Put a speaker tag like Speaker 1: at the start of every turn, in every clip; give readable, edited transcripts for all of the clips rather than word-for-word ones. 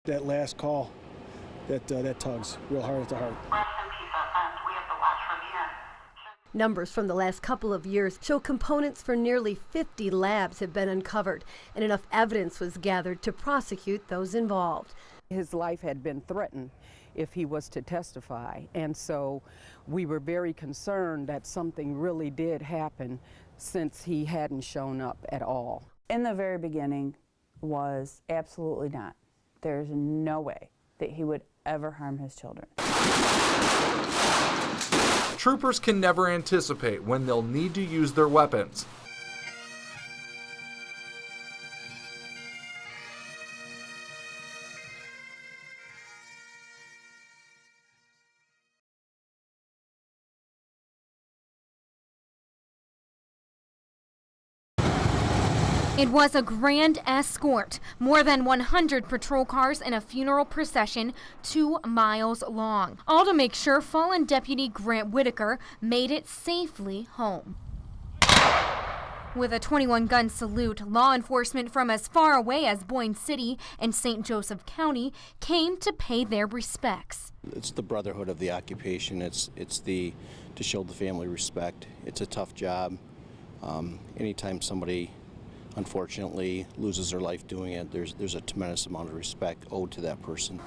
Speaker 1: that last call, that tugs real hard at the heart.
Speaker 2: Numbers from the last couple of years show components for nearly 50 labs have been uncovered, and enough evidence was gathered to prosecute those involved.
Speaker 3: His life had been threatened if he was to testify, and so we were very concerned that something really did happen since he hadn't shown up at all.
Speaker 4: In the very beginning was absolutely not. There's no way that he would ever harm his children.
Speaker 5: Troopers can never anticipate when they'll need to use their weapons.
Speaker 6: It was a grand escort, more than 100 patrol cars in a funeral procession 2 miles long, all to make sure fallen Deputy Grant Whitaker made it safely home. With a 21-gun salute, law enforcement from as far away as Boyne City and St. Joseph County came to pay their respects.
Speaker 7: It's the brotherhood of the occupation. It's to show the family respect. It's a tough job. Anytime somebody unfortunately loses their life doing it, there's a tremendous amount of respect owed to that person.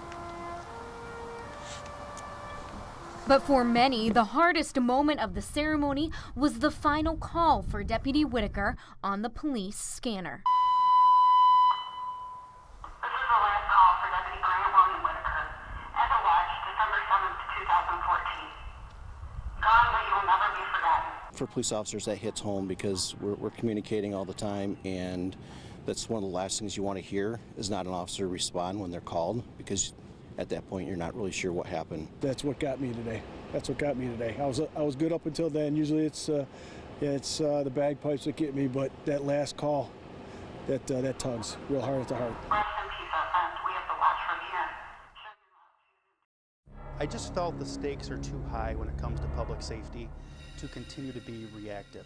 Speaker 6: But for many, the hardest moment of the ceremony was the final call for Deputy Whitaker on the police scanner.
Speaker 8: This is the last call for Deputy Grant Whitaker. End of watch, December 7th, 2014. Gone, but you will never be forgotten.
Speaker 7: For police officers, that hits home because we're communicating all the time, and that's one of the last things you want to hear is not an officer respond when they're called, because at that point you're not really sure what happened.
Speaker 1: That's what got me today. That's what got me today. I was good up until then. Usually it's the bagpipes that get me, but that last call, that tugs real hard at the heart.
Speaker 8: Rest in peace, our friends. We have to watch from here.
Speaker 9: I just felt the stakes are too high when it comes to public safety to continue to be reactive.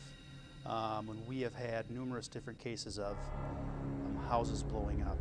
Speaker 9: When we have had numerous different cases of houses blowing up,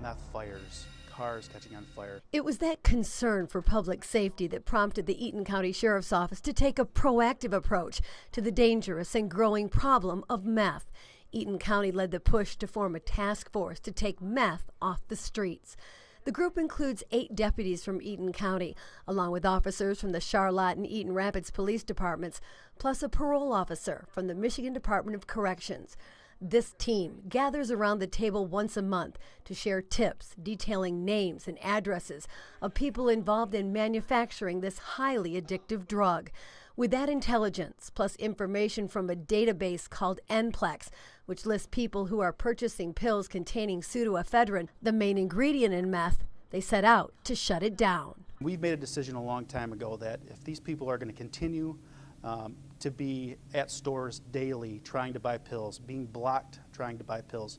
Speaker 9: meth fires, cars catching on fire.
Speaker 2: It was that concern for public safety that prompted the Eaton County Sheriff's Office to take a proactive approach to the dangerous and growing problem of meth. Eaton County led the push to form a task force to take meth off the streets. The group includes 8 deputies from Eaton County, along with officers from the Charlotte and Eaton Rapids police departments, plus a parole officer from the Michigan Department of Corrections. This team gathers around the table once a month to share tips detailing names and addresses of people involved in manufacturing this highly addictive drug. With that intelligence, plus information from a database called NPLEX, which lists people who are purchasing pills containing pseudoephedrine, the main ingredient in meth, they set out to shut it down.
Speaker 9: We made a decision a long time ago that if these people are going to continue to be at stores daily trying to buy pills, being blocked trying to buy pills,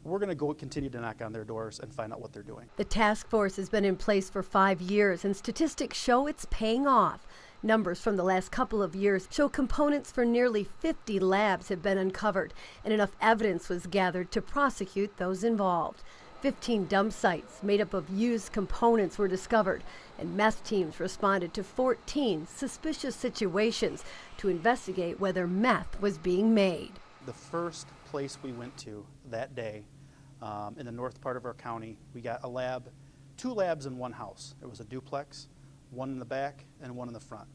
Speaker 9: we're going to continue to knock on their doors and find out what they're doing.
Speaker 2: The task force has been in place for 5 years, and statistics show it's paying off. Numbers from the last couple of years show components for nearly 50 labs have been uncovered, and enough evidence was gathered to prosecute those involved. 15 dump sites made up of used components were discovered, and meth teams responded to 14 suspicious situations to investigate whether meth was being made.
Speaker 9: The first place we went to that day in the north part of our county, we got a lab, 2 labs in one house. It was a duplex, one in the back and one in the front.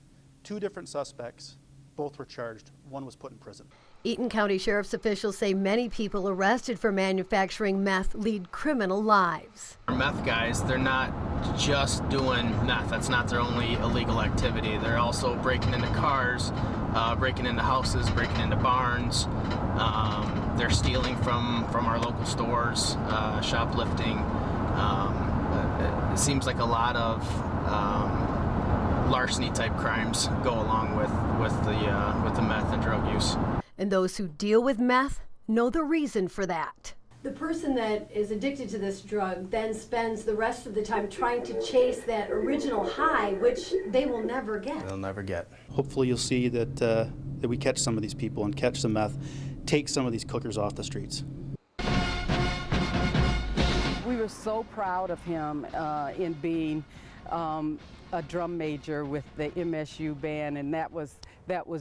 Speaker 9: 2 different suspects, both were charged, one was put in prison.
Speaker 2: Eaton County Sheriff's officials say many people arrested for manufacturing meth lead criminal lives.
Speaker 10: Meth guys, they're not just doing meth. That's not their only illegal activity. They're also breaking into cars, breaking into houses, breaking into barns. They're stealing from our local stores, shoplifting. It seems like a lot of larceny type crimes go along with the meth and drug use.
Speaker 2: And those who deal with meth know the reason for that. The person that is addicted to this drug then spends the rest of the time trying to chase that original high, which they will never get.
Speaker 9: They'll never get. Hopefully you'll see that we catch some of these people and catch some meth, take some of these cookers off the streets.
Speaker 4: We were
Speaker 3: we're so proud of him in being a drum major with the MSU band, and that was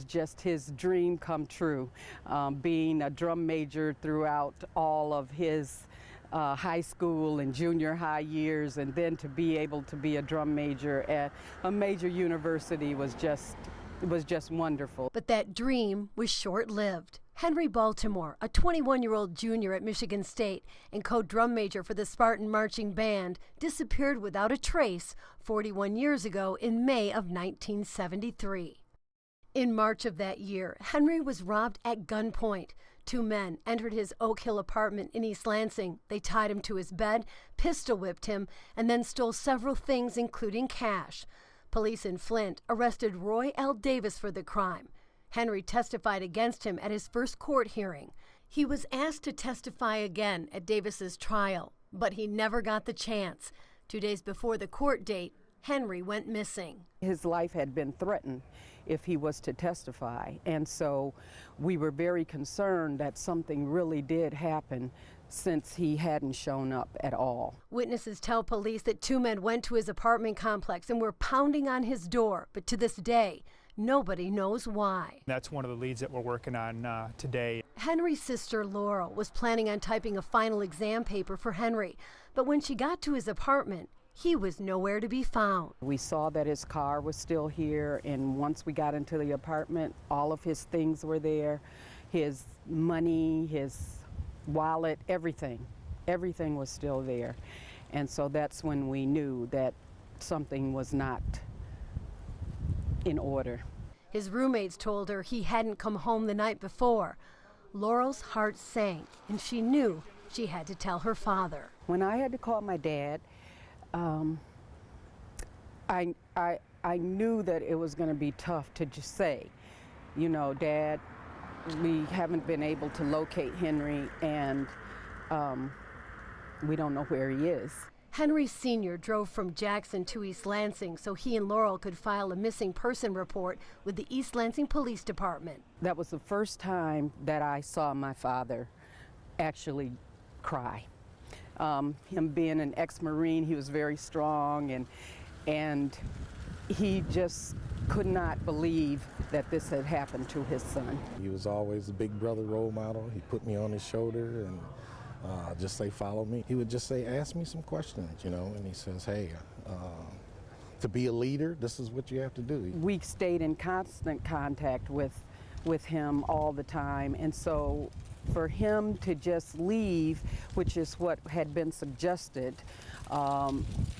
Speaker 3: just his dream come true, being a drum major throughout all of his high school and junior high years, and then to be able to be a drum major at a major university was just wonderful.
Speaker 2: But that dream was short-lived. Henry Baltimore, a 21-year-old junior at Michigan State and co-drum major for the Spartan Marching Band, disappeared without a trace 41 years ago in May of 1973. In March of that year, Henry was robbed at gunpoint. Two men entered his Oak Hill apartment in East Lansing. They tied him to his bed, pistol-whipped him, and then stole several things, including cash. Police in Flint arrested Roy L. Davis for the crime. Henry testified against him at his first court hearing. He was asked to testify again at Davis's trial, but he never got the chance. 2 days before the court date, Henry went missing.
Speaker 3: His life had been threatened if he was to testify, and so we were very concerned that something really did happen since he hadn't shown up at all.
Speaker 2: Witnesses tell police that two men went to his apartment complex and were pounding on his door, but to this day, nobody knows why.
Speaker 11: That's one of the leads that we're working on today.
Speaker 2: Henry's sister Laurel was planning on typing a final exam paper for Henry, but when she got to his apartment, he was nowhere to be found.
Speaker 3: We saw that his car was still here, and once we got into the apartment, all of his things were there. His money, his wallet, everything was still there. And so that's when we knew that something was not in order.
Speaker 2: His roommates told her he hadn't come home the night before. Laurel's heart sank, and she knew she had to tell her father.
Speaker 3: When I had to call my dad, I knew that it was going to be tough to just say, you know, Dad, we haven't been able to locate Henry, and we don't know where he is.
Speaker 2: Henry Sr. drove from Jackson to East Lansing so he and Laurel could file a missing person report with the East Lansing Police Department.
Speaker 3: That was the first time that I saw my father actually cry. Him being an ex-Marine, he was very strong, and he just could not believe that this had happened to his son.
Speaker 12: He was always a big brother role model. He put me on his shoulder and just say, follow me. He would just say, ask me some questions, you know, and he says, hey, to be a leader, this is what you have to do.
Speaker 3: We stayed in constant contact with him all the time, and so for him to just leave, which is what had been suggested,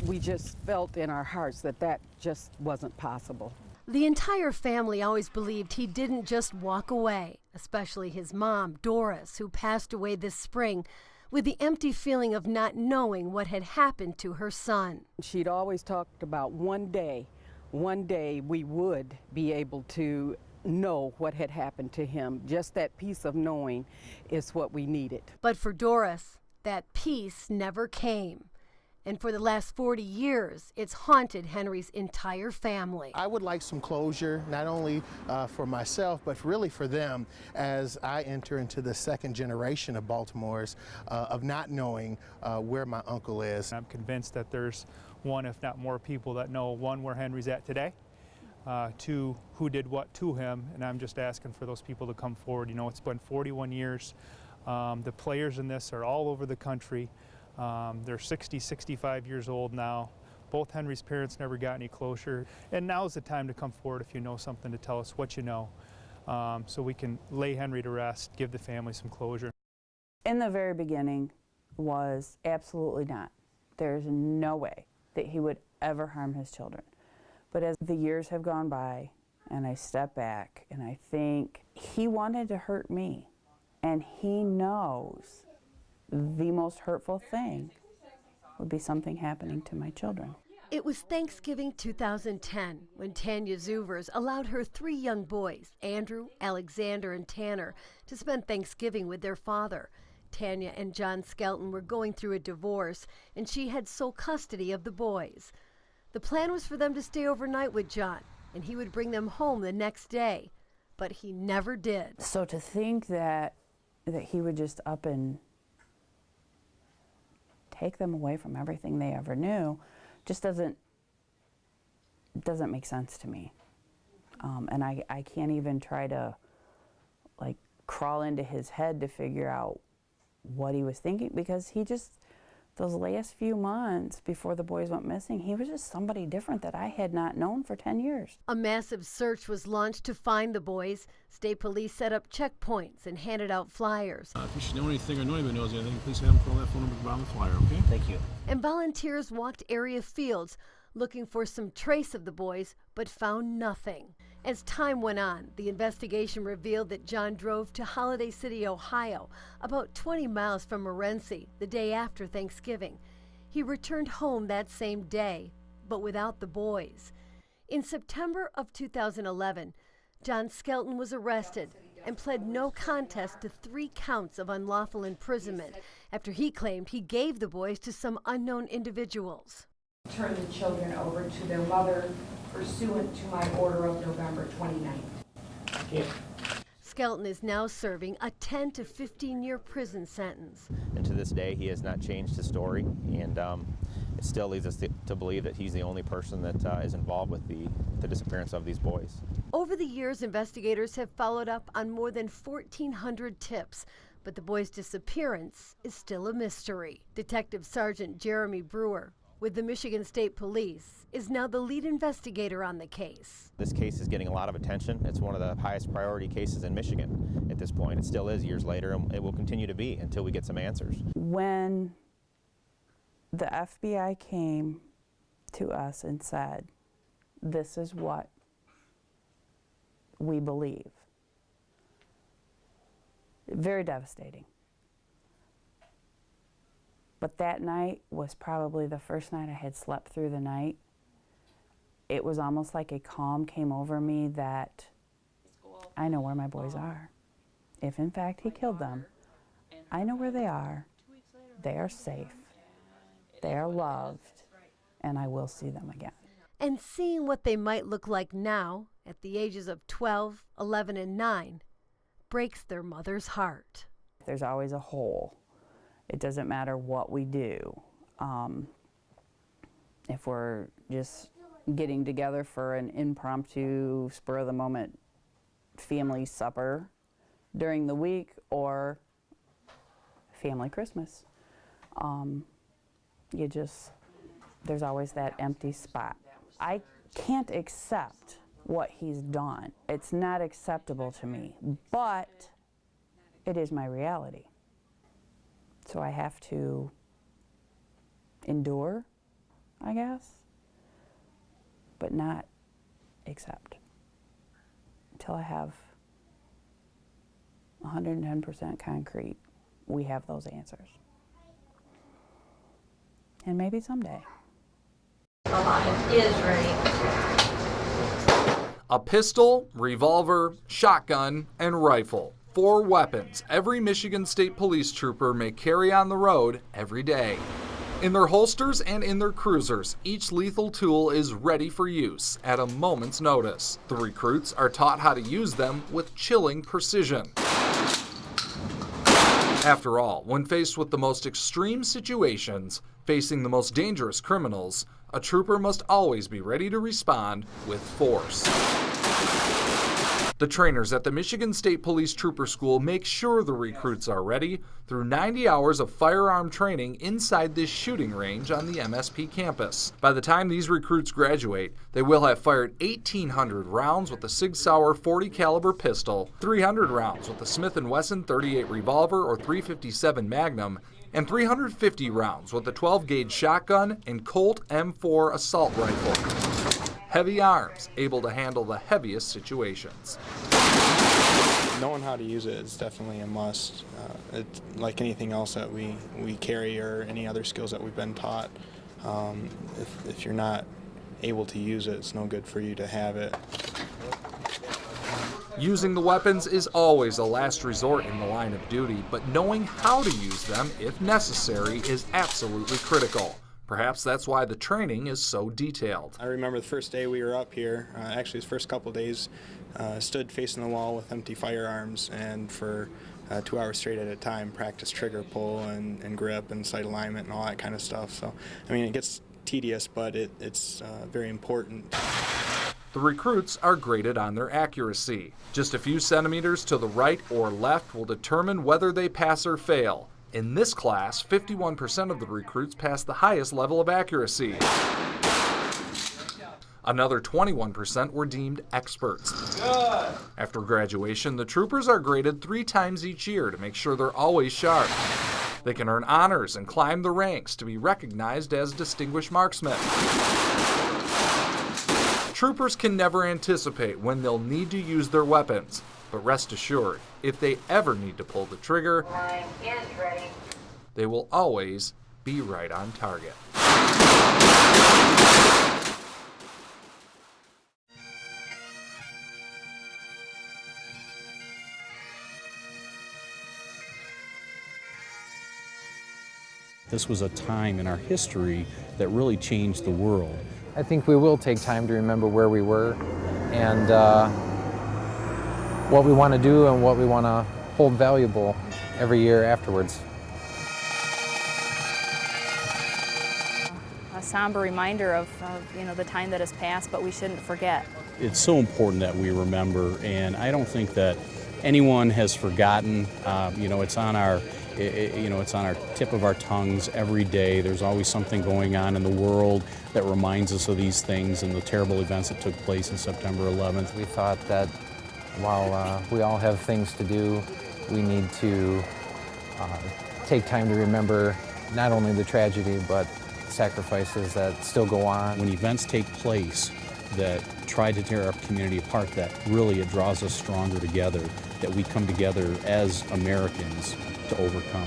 Speaker 3: we just felt in our hearts that that just wasn't possible.
Speaker 2: The entire family always believed he didn't just walk away, especially his mom, Doris, who passed away this spring, with the empty feeling of not knowing what had happened to her son.
Speaker 3: She'd always talked about one day we would be able to know what had happened to him. Just that peace of knowing is what we needed.
Speaker 2: But for Doris, that peace never came. And for the last 40 years, it's haunted Henry's entire family.
Speaker 13: I would like some closure, not only for myself, but really for them as I enter into the second generation of Baltimore's of not knowing where my uncle is.
Speaker 11: I'm convinced that there's one, if not more people that know, one, where Henry's at today, two, who did what to him, and I'm just asking for those people to come forward. You know, it's been 41 years. The players in this are all over the country. They're 60, 65 years old now. Both Henry's parents never got any closure. And now's the time to come forward if you know something, to tell us what you know, so we can lay Henry to rest, give the family some closure.
Speaker 4: In the very beginning was absolutely not. There's no way that he would ever harm his children. But as the years have gone by and I step back and I think he wanted to hurt me, and he knows the most hurtful thing would be something happening to my children.
Speaker 2: It was Thanksgiving 2010 when Tanya Zuvers allowed her 3 young boys, Andrew, Alexander, and Tanner, to spend Thanksgiving with their father. Tanya and John Skelton were going through a divorce, and she had sole custody of the boys. The plan was for them to stay overnight with John, and he would bring them home the next day, but he never did.
Speaker 4: So to think that he would just up and take them away from everything they ever knew just doesn't make sense to me. And I can't even try to like crawl into his head to figure out what he was thinking, because he just, those last few months before the boys went missing, he was just somebody different that I had not known for 10 years.
Speaker 2: A massive search was launched to find the boys. State police set up checkpoints and handed out flyers.
Speaker 14: If you should know anything or know anybody knows anything, please have them call that phone number on the flyer, okay?
Speaker 7: Thank you.
Speaker 2: And volunteers walked area fields looking for some trace of the boys, but found nothing. As time went on, the investigation revealed that John drove to Holiday City, Ohio, about 20 miles from Morenci, the day after Thanksgiving. He returned home that same day, but without the boys. In September of 2011, John Skelton was arrested and pled no contest to 3 counts of unlawful imprisonment after he claimed he gave the boys to some unknown individuals.
Speaker 15: Turn the children over to their mother pursuant to my order of November 29th.
Speaker 7: Yeah.
Speaker 2: Skelton is now serving a 10 to 15-year prison sentence.
Speaker 16: And to this day, he has not changed his story, and it still leads us to believe that he's the only person that is involved with the disappearance of these boys.
Speaker 2: Over the years, investigators have followed up on more than 1,400 tips, but the boys' disappearance is still a mystery. Detective Sergeant Jeremy Brewer with the Michigan State Police is now the lead investigator on the case.
Speaker 16: This case is getting a lot of attention. It's one of the highest priority cases in Michigan at this point. It still is years later, and it will continue to be until we get some answers.
Speaker 4: When the FBI came to us and said, this is what we believe, very devastating. But that night was probably the first night I had slept through the night. It was almost like a calm came over me that I know where my boys are. If in fact he killed them, I know where they are. They are safe. They are loved, and I will see them again.
Speaker 2: And seeing what they might look like now at the ages of 12, 11, and 9 breaks their mother's heart.
Speaker 4: There's always a hole. It doesn't matter what we do. If we're just getting together for an impromptu, spur-of-the-moment family supper during the week or family Christmas, there's always that empty spot. I can't accept what he's done. It's not acceptable to me, but it is my reality. So I have to endure, I guess, but not accept until I have 110% concrete. We have those answers. And maybe someday.
Speaker 2: Is ready.
Speaker 5: A pistol, revolver, shotgun, and rifle. 4 weapons every Michigan State Police trooper may carry on the road every day. In their holsters and in their cruisers, each lethal tool is ready for use at a moment's notice. The recruits are taught how to use them with chilling precision. After all, when faced with the most extreme situations, facing the most dangerous criminals, a trooper must always be ready to respond with force. The trainers at the Michigan State Police Trooper School make sure the recruits are ready through 90 hours of firearm training inside this shooting range on the MSP campus. By the time these recruits graduate, they will have fired 1,800 rounds with the Sig Sauer 40 caliber pistol, 300 rounds with the Smith & Wesson 38 revolver or 357 Magnum, and 350 rounds with the 12-gauge shotgun and Colt M4 assault rifle. Heavy arms, able to handle the heaviest situations.
Speaker 17: Knowing how to use it is definitely a must. It's like anything else that we carry or any other skills that we've been taught. If you're not able to use it, it's no good for you to have it.
Speaker 5: Using the weapons is always a last resort in the line of duty, but knowing how to use them, if necessary, is absolutely critical. Perhaps that's why the training is so detailed.
Speaker 17: I remember the first day we were up here, actually the first couple days, stood facing the wall with empty firearms, and for 2 hours straight at a time, practice trigger pull and grip and sight alignment and all that kind of stuff. So, I mean, it gets tedious, but it's very important.
Speaker 5: The recruits are graded on their accuracy. Just a few centimeters to the right or left will determine whether they pass or fail. In this class, 51% of the recruits passed the highest level of accuracy. Another 21% were deemed experts. Good. After graduation, the troopers are graded 3 times each year to make sure they're always sharp. They can earn honors and climb the ranks to be recognized as distinguished marksmen. Troopers can never anticipate when they'll need to use their weapons, but rest assured, if they ever need to pull the trigger, they will always be right on target.
Speaker 18: This was a time in our history that really changed the world.
Speaker 19: I think we will take time to remember where we were and what we want to do and what we want to hold valuable every year afterwards.
Speaker 20: A somber reminder of the time that has passed, but we shouldn't forget.
Speaker 18: It's so important that we remember, and I don't think that anyone has forgotten. It's on our it's on our tip of our tongues every day. There's always something going on in the world that reminds us of these things and the terrible events that took place on September 11th.
Speaker 19: We thought that while we all have things to do, we need to take time to remember not only the tragedy, but sacrifices that still go on.
Speaker 18: When events take place that try to tear our community apart, that really it draws us stronger together, that we come together as Americans to overcome.